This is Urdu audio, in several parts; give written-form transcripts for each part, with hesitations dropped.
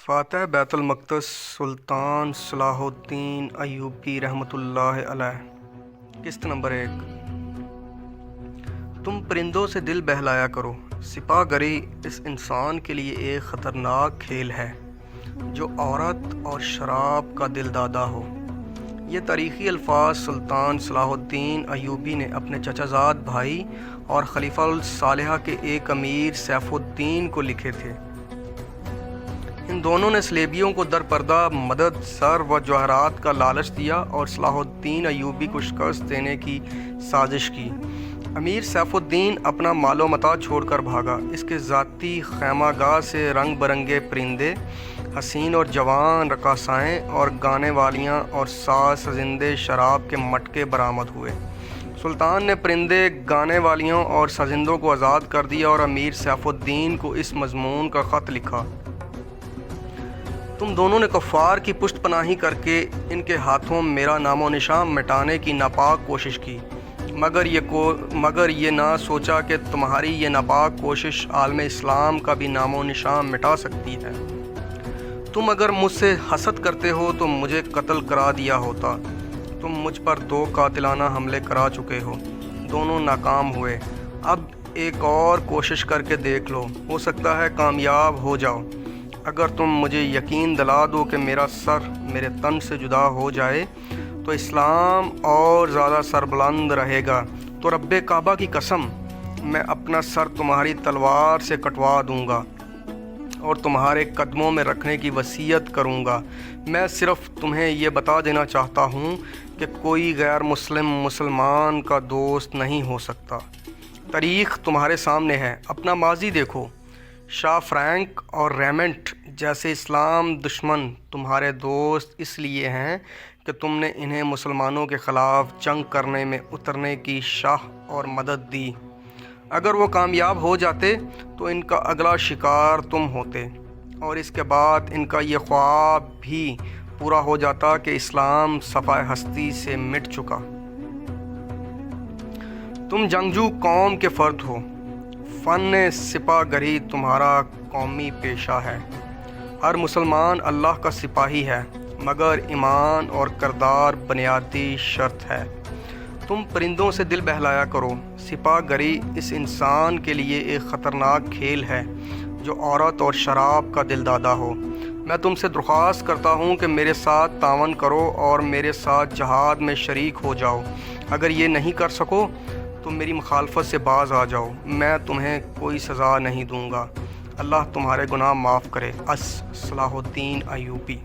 فاتح بیت المقدس سلطان صلاح الدین ایوبی رحمۃ اللہ علیہ۔ قسط نمبر 1۔ تم پرندوں سے دل بہلایا کرو، سپاہ گری اس انسان کے لیے ایک خطرناک کھیل ہے جو عورت اور شراب کا دل دادا ہو۔ یہ تاریخی الفاظ سلطان صلاح الدین ایوبی نے اپنے چچا زاد بھائی اور خلیفہ الصالحہ کے ایک امیر سیف الدین کو لکھے تھے۔ ان دونوں نے صلیبیوں کو در پردہ مدد، زر و جواہرات کا لالچ دیا اور صلاح الدین ایوبی کو شکست دینے کی سازش کی۔ امیر سیف الدین اپنا مال و متاع چھوڑ کر بھاگا۔ اس کے ذاتی خیمہ گاہ سے رنگ برنگے پرندے، حسین اور جوان رقاصائیں اور گانے والیاں اور ساز سازندے شراب کے مٹکے برآمد ہوئے۔ سلطان نے پرندے، گانے والیوں اور سازندوں کو آزاد کر دیا اور امیر سیف الدین کو اس مضمون کا خط لکھا: تم دونوں نے کفار کی پشت پناہی کر کے ان کے ہاتھوں میرا نام و نشان مٹانے کی ناپاک کوشش کی، مگر یہ نہ سوچا کہ تمہاری یہ ناپاک کوشش عالم اسلام کا بھی نام و نشان مٹا سکتی ہے۔ تم اگر مجھ سے حسد کرتے ہو تو مجھے قتل کرا دیا ہوتا۔ تم مجھ پر 2 قاتلانہ حملے کرا چکے ہو، دونوں ناکام ہوئے۔ اب ایک اور کوشش کر کے دیکھ لو، ہو سکتا ہے کامیاب ہو جاؤ۔ اگر تم مجھے یقین دلا دو کہ میرا سر میرے تن سے جدا ہو جائے تو اسلام اور زیادہ سربلند رہے گا، تو رب کعبہ کی قسم میں اپنا سر تمہاری تلوار سے کٹوا دوں گا اور تمہارے قدموں میں رکھنے کی وصیت کروں گا۔ میں صرف تمہیں یہ بتا دینا چاہتا ہوں کہ کوئی غیر مسلم مسلمان کا دوست نہیں ہو سکتا۔ تاریخ تمہارے سامنے ہے، اپنا ماضی دیکھو۔ شاہ فرینک اور ریمنڈ جیسے اسلام دشمن تمہارے دوست اس لیے ہیں کہ تم نے انہیں مسلمانوں کے خلاف جنگ کرنے میں اترنے کی شاہ اور مدد دی۔ اگر وہ کامیاب ہو جاتے تو ان کا اگلا شکار تم ہوتے، اور اس کے بعد ان کا یہ خواب بھی پورا ہو جاتا کہ اسلام صفحہ ہستی سے مٹ چکا۔ تم جنگجو قوم کے فرد ہو، فن سپاہ گری تمہارا قومی پیشہ ہے۔ ہر مسلمان اللہ کا سپاہی ہے، مگر ایمان اور کردار بنیادی شرط ہے۔ تم پرندوں سے دل بہلایا کرو، سپاہ گری اس انسان کے لیے ایک خطرناک کھیل ہے جو عورت اور شراب کا دل دادا ہو۔ میں تم سے درخواست کرتا ہوں کہ میرے ساتھ تعاون کرو اور میرے ساتھ جہاد میں شریک ہو جاؤ۔ اگر یہ نہیں کر سکو تو میری مخالفت سے باز آ جاؤ، میں تمہیں کوئی سزا نہیں دوں گا۔ اللہ تمہارے گناہ معاف کرے۔ صلاح الدین ایوبی۔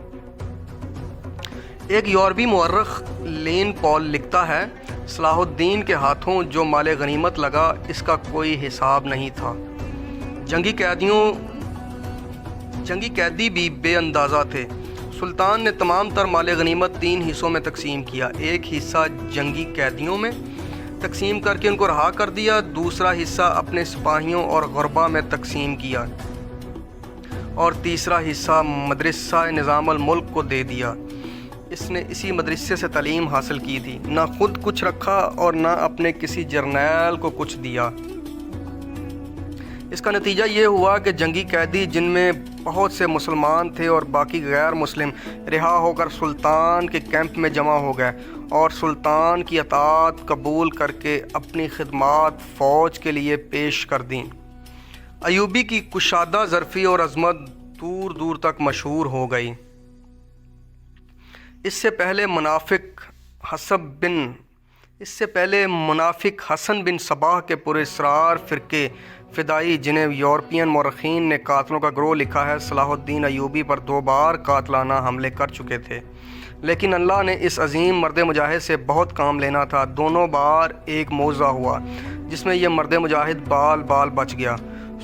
ایک یورپی مورخ لین پال لکھتا ہے، صلاح الدین کے ہاتھوں جو مال غنیمت لگا اس کا کوئی حساب نہیں تھا۔ جنگی قیدی بھی بے اندازہ تھے۔ سلطان نے تمام تر مال غنیمت 3 حصوں میں تقسیم کیا۔ ایک حصہ جنگی قیدیوں میں تقسیم کر کے ان کو رہا کر دیا، دوسرا حصہ اپنے سپاہیوں اور غربا میں تقسیم کیا، اور تیسرا حصہ مدرسہ نظام الملک کو دے دیا۔ اس نے اسی مدرسے سے تعلیم حاصل کی تھی، نہ خود کچھ رکھا اور نہ اپنے کسی جرنیل کو کچھ دیا۔ اس کا نتیجہ یہ ہوا کہ جنگی قیدی، جن میں بہت سے مسلمان تھے اور باقی غیر مسلم، رہا ہو کر سلطان کے کیمپ میں جمع ہو گئے اور سلطان کی اطاعت قبول کر کے اپنی خدمات فوج کے لیے پیش کر دیں۔ ایوبی کی کشادہ ظرفی اور عظمت دور دور تک مشہور ہو گئی۔ اس سے پہلے منافق حسن بن صباح کے پراسرار فرقے فدائی، جنہیں یورپین مورخین نے قاتلوں کا گروہ لکھا ہے، صلاح الدین ایوبی پر 2 بار قاتلانہ حملے کر چکے تھے، لیکن اللہ نے اس عظیم مرد مجاہد سے بہت کام لینا تھا۔ دونوں بار ایک معجزہ ہوا جس میں یہ مرد مجاہد بال بچ گیا۔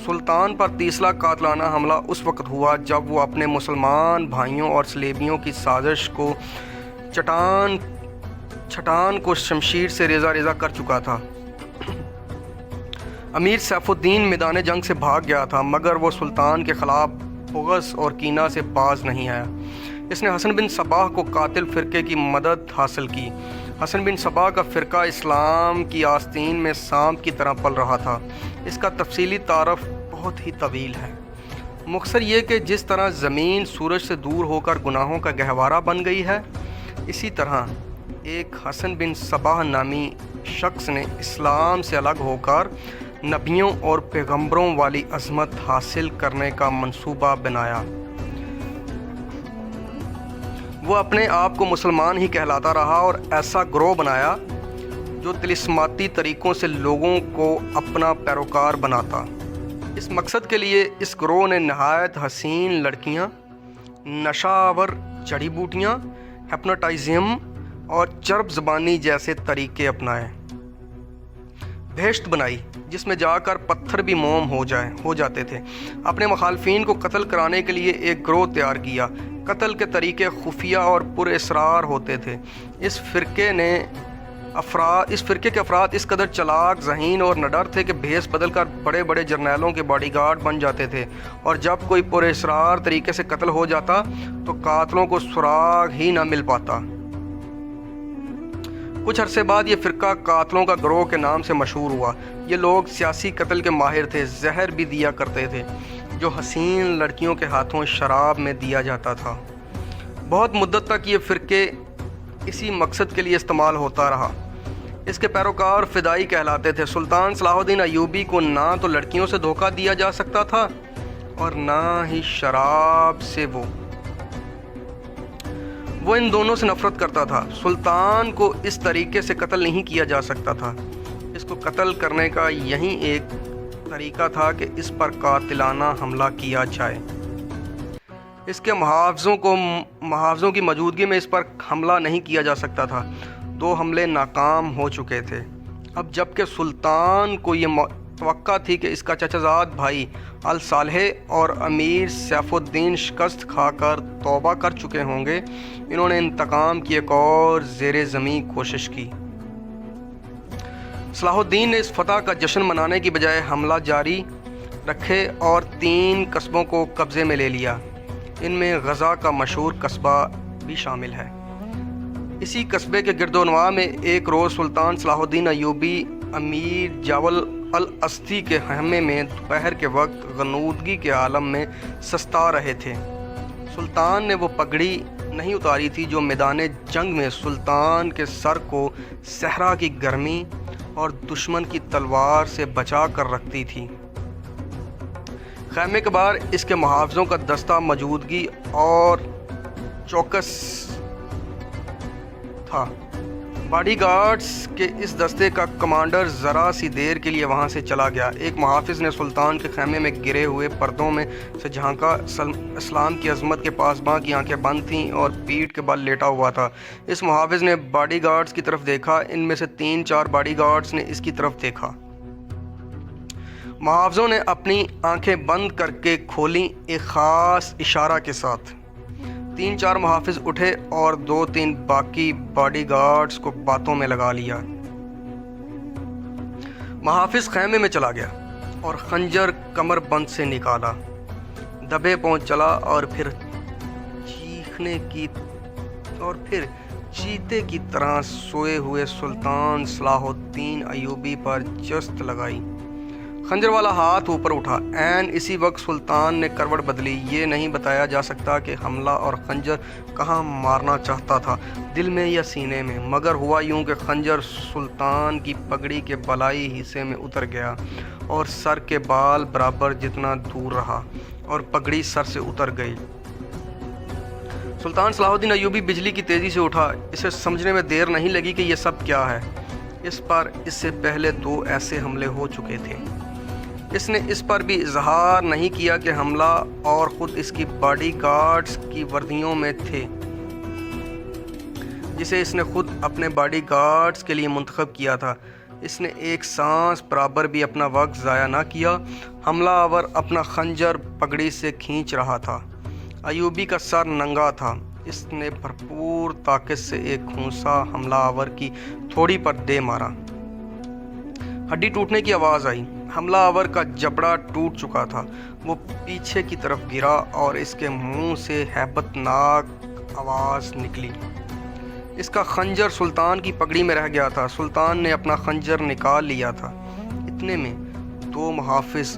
سلطان پر تیسرا قاتلانہ حملہ اس وقت ہوا جب وہ اپنے مسلمان بھائیوں اور صلیبیوں کی سازش کو چھٹان کو شمشیر سے ریزہ ریزہ کر چکا تھا۔ امیر سیف الدین میدان جنگ سے بھاگ گیا تھا، مگر وہ سلطان کے خلاف بغض اور کینہ سے باز نہیں آیا۔ اس نے حسن بن صباح کو قاتل فرقے کی مدد حاصل کی۔ حسن بن صباح کا فرقہ اسلام کی آستین میں سانپ کی طرح پل رہا تھا۔ اس کا تفصیلی تعارف بہت ہی طویل ہے۔ مختصر یہ کہ جس طرح زمین سورج سے دور ہو کر گناہوں کا گہوارہ بن گئی ہے، اسی طرح ایک حسن بن صباح نامی شخص نے اسلام سے الگ ہو کر نبیوں اور پیغمبروں والی عظمت حاصل کرنے کا منصوبہ بنایا۔ وہ اپنے آپ کو مسلمان ہی کہلاتا رہا اور ایسا گروہ بنایا جو طلسماتی طریقوں سے لوگوں کو اپنا پیروکار بناتا۔ اس مقصد کے لیے اس گروہ نے نہایت حسین لڑکیاں، نشہ آور جڑی بوٹیاں، ہپنوٹائزم اور چرب زبانی جیسے طریقے اپنائے۔ بہشت بنائی جس میں جا کر پتھر بھی موم ہو جاتے تھے۔ اپنے مخالفین کو قتل کرانے کے لیے ایک گروہ تیار کیا۔ قتل کے طریقے خفیہ اور پر اسرار ہوتے تھے۔ اس فرقے کے افراد اس قدر چلاک، ذہین اور نڈر تھے کہ بھیس بدل کر بڑے بڑے جرنیلوں کے باڈی گارڈ بن جاتے تھے، اور جب کوئی پر اسرار طریقے سے قتل ہو جاتا تو قاتلوں کو سراغ ہی نہ مل پاتا۔ کچھ عرصے بعد یہ فرقہ قاتلوں کا گروہ کے نام سے مشہور ہوا۔ یہ لوگ سیاسی قتل کے ماہر تھے، زہر بھی دیا کرتے تھے جو حسین لڑکیوں کے ہاتھوں شراب میں دیا جاتا تھا۔ بہت مدت تک یہ فرقے اسی مقصد کے لیے استعمال ہوتا رہا۔ اس کے پیروکار فدائی کہلاتے تھے۔ سلطان صلاح الدین ایوبی کو نہ تو لڑکیوں سے دھوکہ دیا جا سکتا تھا اور نہ ہی شراب سے۔ وہ ان دونوں سے نفرت کرتا تھا۔ سلطان کو اس طریقے سے قتل نہیں کیا جا سکتا تھا۔ اس کو قتل کرنے کا یہی ایک طریقہ تھا کہ اس پر قاتلانہ حملہ کیا جائے۔ اس کے محافظوں کی موجودگی میں اس پر حملہ نہیں کیا جا سکتا تھا۔ 2 حملے ناکام ہو چکے تھے۔ اب جب کہ سلطان کو یہ توقع تھی کہ اس کا چچا زاد بھائی الصالح اور امیر سیف الدین شکست کھا کر توبہ کر چکے ہوں گے، انہوں نے انتقام کی ایک اور زیر زمین کوشش کی۔ صلاح الدین نے اس فتح کا جشن منانے کی بجائے حملہ جاری رکھے اور 3 قصبوں کو قبضے میں لے لیا۔ ان میں غزہ کا مشہور قصبہ بھی شامل ہے۔ اسی قصبے کے گرد و نواح میں ایک روز سلطان صلاح الدین ایوبی امیر جاول الاسدی کے خیمے میں دوپہر کے وقت غنودگی کے عالم میں سستا رہے تھے۔ سلطان نے وہ پگڑی نہیں اتاری تھی جو میدان جنگ میں سلطان کے سر کو صحرا کی گرمی اور دشمن کی تلوار سے بچا کر رکھتی تھی۔ خیمے کے باہر اس کے محافظوں کا دستہ موجودگی اور چوکس تھا۔ باڈی گارڈز کے اس دستے کا کمانڈر ذرا سی دیر کے لیے وہاں سے چلا گیا۔ ایک محافظ نے سلطان کے خیمے میں گرے ہوئے پردوں میں سے جھانکا۔ اسلام کی عظمت کے پاسباں کی آنکھیں بند تھیں اور پیٹھ کے بل لیٹا ہوا تھا۔ اس محافظ نے باڈی گارڈز کی طرف دیکھا۔ ان میں سے 3-4 باڈی گارڈز نے اس کی طرف دیکھا۔ محافظوں نے اپنی آنکھیں بند کر کے کھولیں ایک خاص اشارہ کے ساتھ۔ 3-4 محافظ اٹھے اور 2-3 باقی باڈی گارڈز کو باتوں میں لگا لیا۔ محافظ خیمے میں چلا گیا اور خنجر کمر بند سے نکالا، دبے پاؤں چلا اور پھر چیتے کی طرح سوئے ہوئے سلطان صلاح الدین ایوبی پر جست لگائی۔ خنجر والا ہاتھ اوپر اٹھا۔ عین اسی وقت سلطان نے کروٹ بدلی۔ یہ نہیں بتایا جا سکتا کہ حملہ اور خنجر کہاں مارنا چاہتا تھا، دل میں یا سینے میں، مگر ہوا یوں کہ خنجر سلطان کی پگڑی کے بالائی حصے میں اتر گیا اور سر کے بال برابر جتنا دور رہا اور پگڑی سر سے اتر گئی۔ سلطان صلاح الدین ایوبی بجلی کی تیزی سے اٹھا۔ اسے سمجھنے میں دیر نہیں لگی کہ یہ سب کیا ہے۔ اس سے پہلے 2 ایسے حملے ہو چکے تھے۔ اس نے اس پر بھی اظہار نہیں کیا کہ حملہ اور خود اس کی باڈی گارڈز کی وردیوں میں تھے، جسے اس نے خود اپنے باڈی گارڈز کے لیے منتخب کیا تھا۔ اس نے ایک سانس برابر بھی اپنا وقت ضائع نہ کیا۔ حملہ آور اپنا خنجر پگڑی سے کھینچ رہا تھا۔ ایوبی کا سر ننگا تھا۔ اس نے بھرپور طاقت سے ایک کھونسا حملہ آور کی تھوڑی پر دے مارا۔ ہڈی ٹوٹنے کی آواز آئی۔ حملہ آور کا جبڑا ٹوٹ چکا تھا۔ وہ پیچھے کی طرف گرا اور اس کے منہ سے ہیبت ناک آواز نکلی۔ اس کا خنجر سلطان کی پگڑی میں رہ گیا تھا۔ سلطان نے اپنا خنجر نکال لیا تھا۔ اتنے میں 2 محافظ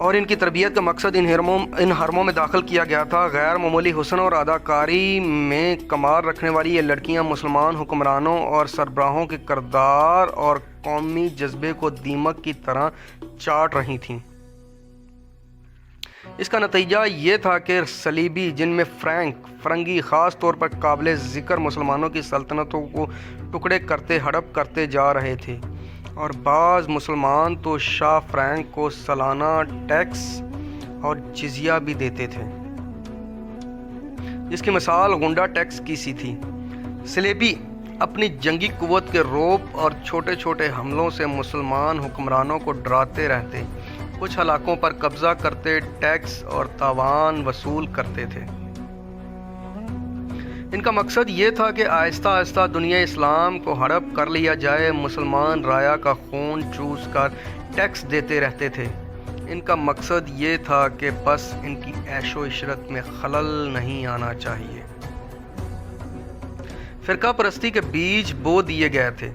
اور ان کی تربیت کا مقصد ان حرموں میں داخل کیا گیا تھا۔ غیر معمولی حسن اور اداکاری میں کمال رکھنے والی یہ لڑکیاں مسلمان حکمرانوں اور سربراہوں کے کردار اور قومی جذبے کو دیمک کی طرح چاٹ رہی تھیں۔ اس کا نتیجہ یہ تھا کہ صلیبی، جن میں فرنگی خاص طور پر قابل ذکر مسلمانوں کی سلطنتوں کو ٹکڑے کرتے ہڑپ کرتے جا رہے تھے، اور بعض مسلمان تو شاہ فرینک کو سالانہ ٹیکس اور جزیہ بھی دیتے تھے، جس کی مثال غنڈہ ٹیکس کی سی تھی۔ صلیبی اپنی جنگی قوت کے رعب اور چھوٹے چھوٹے حملوں سے مسلمان حکمرانوں کو ڈراتے رہتے، کچھ علاقوں پر قبضہ کرتے، ٹیکس اور تاوان وصول کرتے تھے۔ ان کا مقصد یہ تھا کہ آہستہ آہستہ دنیا اسلام کو ہڑپ کر لیا جائے۔ مسلمان رایا کا خون چوس کر ٹیکس دیتے رہتے تھے۔ ان کا مقصد یہ تھا کہ بس ان کی عیش و عشرت میں خلل نہیں آنا چاہیے۔ فرقہ پرستی کے بیج بو دیے گئے تھے۔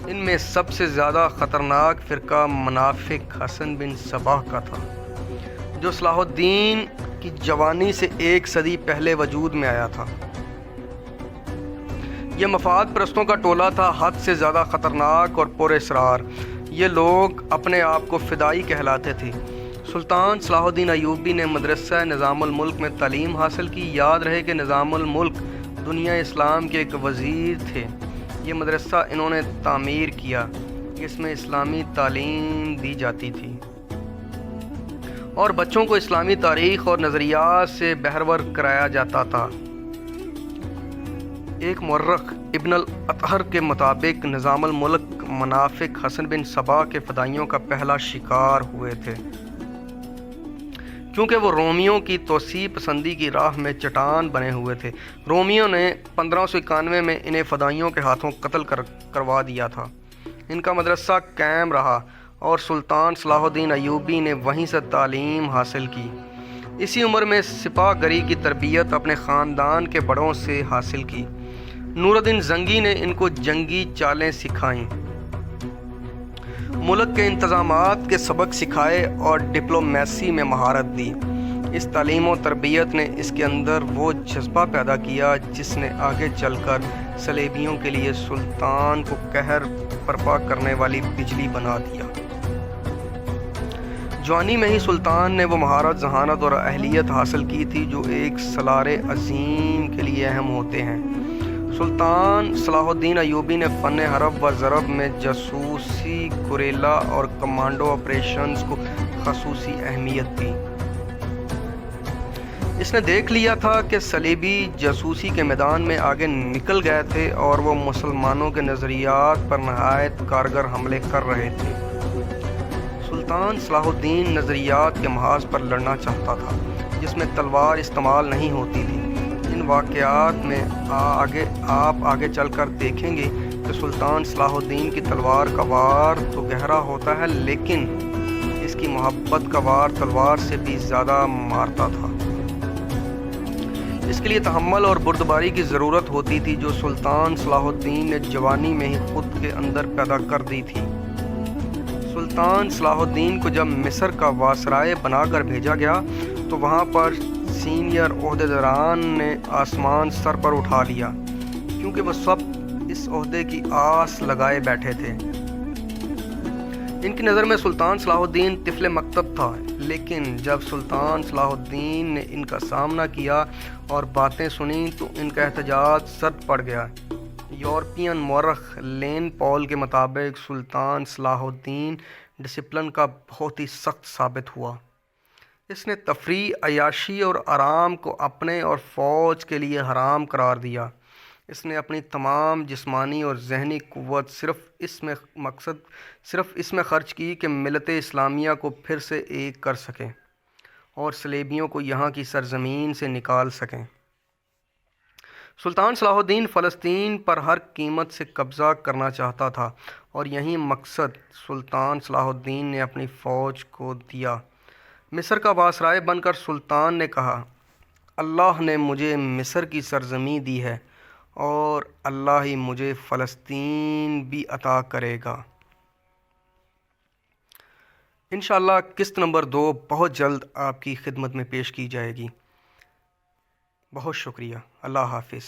ان میں سب سے زیادہ خطرناک فرقہ منافق حسن بن صباح کا تھا، جو صلاح الدین کی جوانی سے 1 صدی پہلے وجود میں آیا تھا۔ یہ مفاد پرستوں کا ٹولہ تھا، حد سے زیادہ خطرناک اور پر اسرار۔ یہ لوگ اپنے آپ کو فدائی کہلاتے تھے۔ سلطان صلاح الدین ایوبی نے مدرسہ نظام الملک میں تعلیم حاصل کی۔ یاد رہے کہ نظام الملک دنیا اسلام کے ایک وزیر تھے۔ یہ مدرسہ انہوں نے تعمیر کیا، جس میں اسلامی تعلیم دی جاتی تھی اور بچوں کو اسلامی تاریخ اور نظریات سے بہرور کرایا جاتا تھا۔ ایک مورخ ابن الاطہر کے مطابق نظام الملک منافق حسن بن صباح کے فدائیوں کا پہلا شکار ہوئے تھے، کیونکہ وہ رومیوں کی توسیع پسندی کی راہ میں چٹان بنے ہوئے تھے۔ رومیوں نے 1591 میں انہیں فدائیوں کے ہاتھوں قتل کروا دیا تھا۔ ان کا مدرسہ قائم رہا اور سلطان صلاح الدین ایوبی نے وہیں سے تعلیم حاصل کی۔ اسی عمر میں سپاہ گری کی تربیت اپنے خاندان کے بڑوں سے حاصل کی۔ نور الدین زنگی نے ان کو جنگی چالیں سکھائیں، ملک کے انتظامات کے سبق سکھائے اور ڈپلومیسی میں مہارت دی۔ اس تعلیم و تربیت نے اس کے اندر وہ جذبہ پیدا کیا جس نے آگے چل کر صلیبیوں کے لیے سلطان کو قہر برپا کرنے والی بجلی بنا دیا۔ جوانی میں ہی سلطان نے وہ مہارت، ذہانت اور اہلیت حاصل کی تھی جو ایک سالار عظیم کے لیے اہم ہوتے ہیں۔ سلطان صلاح الدین ایوبی نے فن حرب و ضرب میں جاسوسی، گوریلا اور کمانڈو آپریشنز کو خصوصی اہمیت دی۔ اس نے دیکھ لیا تھا کہ صلیبی جاسوسی کے میدان میں آگے نکل گئے تھے اور وہ مسلمانوں کے نظریات پر نہایت کارگر حملے کر رہے تھے۔ سلطان صلاح الدین نظریات کے محاذ پر لڑنا چاہتا تھا، جس میں تلوار استعمال نہیں ہوتی تھی۔ ان واقعات میں آپ آگے چل کر دیکھیں گے کہ سلطان صلاح الدین کی تلوار کا وار تو گہرا ہوتا ہے، لیکن اس کی محبت کا وار تلوار سے بھی زیادہ مارتا تھا۔ اس کے لیے تحمل اور بردباری کی ضرورت ہوتی تھی، جو سلطان صلاح الدین نے جوانی میں ہی خود کے اندر پیدا کر دی تھی۔ سلطان صلاح الدین کو جب مصر کا وائسرائے بنا کر بھیجا گیا تو وہاں پر سینئر عہدیداران نے آسمان سر پر اٹھا لیا، کیونکہ وہ سب اس عہدے کی آس لگائے بیٹھے تھے۔ ان کی نظر میں سلطان صلاح الدین طفل مکتب تھا، لیکن جب سلطان صلاح الدین نے ان کا سامنا کیا اور باتیں سنیں تو ان کا احتجاج سرد پڑ گیا۔ یورپین مورخ لین پال کے مطابق سلطان صلاح الدین ڈسپلن کا بہت ہی سخت ثابت ہوا۔ اس نے تفریح، عیاشی اور آرام کو اپنے اور فوج کے لیے حرام قرار دیا۔ اس نے اپنی تمام جسمانی اور ذہنی قوت صرف اس میں خرچ کی کہ ملت اسلامیہ کو پھر سے ایک کر سکیں اور صلیبیوں کو یہاں کی سرزمین سے نکال سکیں۔ سلطان صلاح الدین فلسطین پر ہر قیمت سے قبضہ کرنا چاہتا تھا، اور یہی مقصد سلطان صلاح الدین نے اپنی فوج کو دیا۔ مصر کا وائسرائے بن کر سلطان نے کہا، اللہ نے مجھے مصر کی سرزمین دی ہے اور اللہ ہی مجھے فلسطین بھی عطا کرے گا۔ انشاءاللہ قسط نمبر 2 بہت جلد آپ کی خدمت میں پیش کی جائے گی۔ بہت شکریہ، اللہ حافظ۔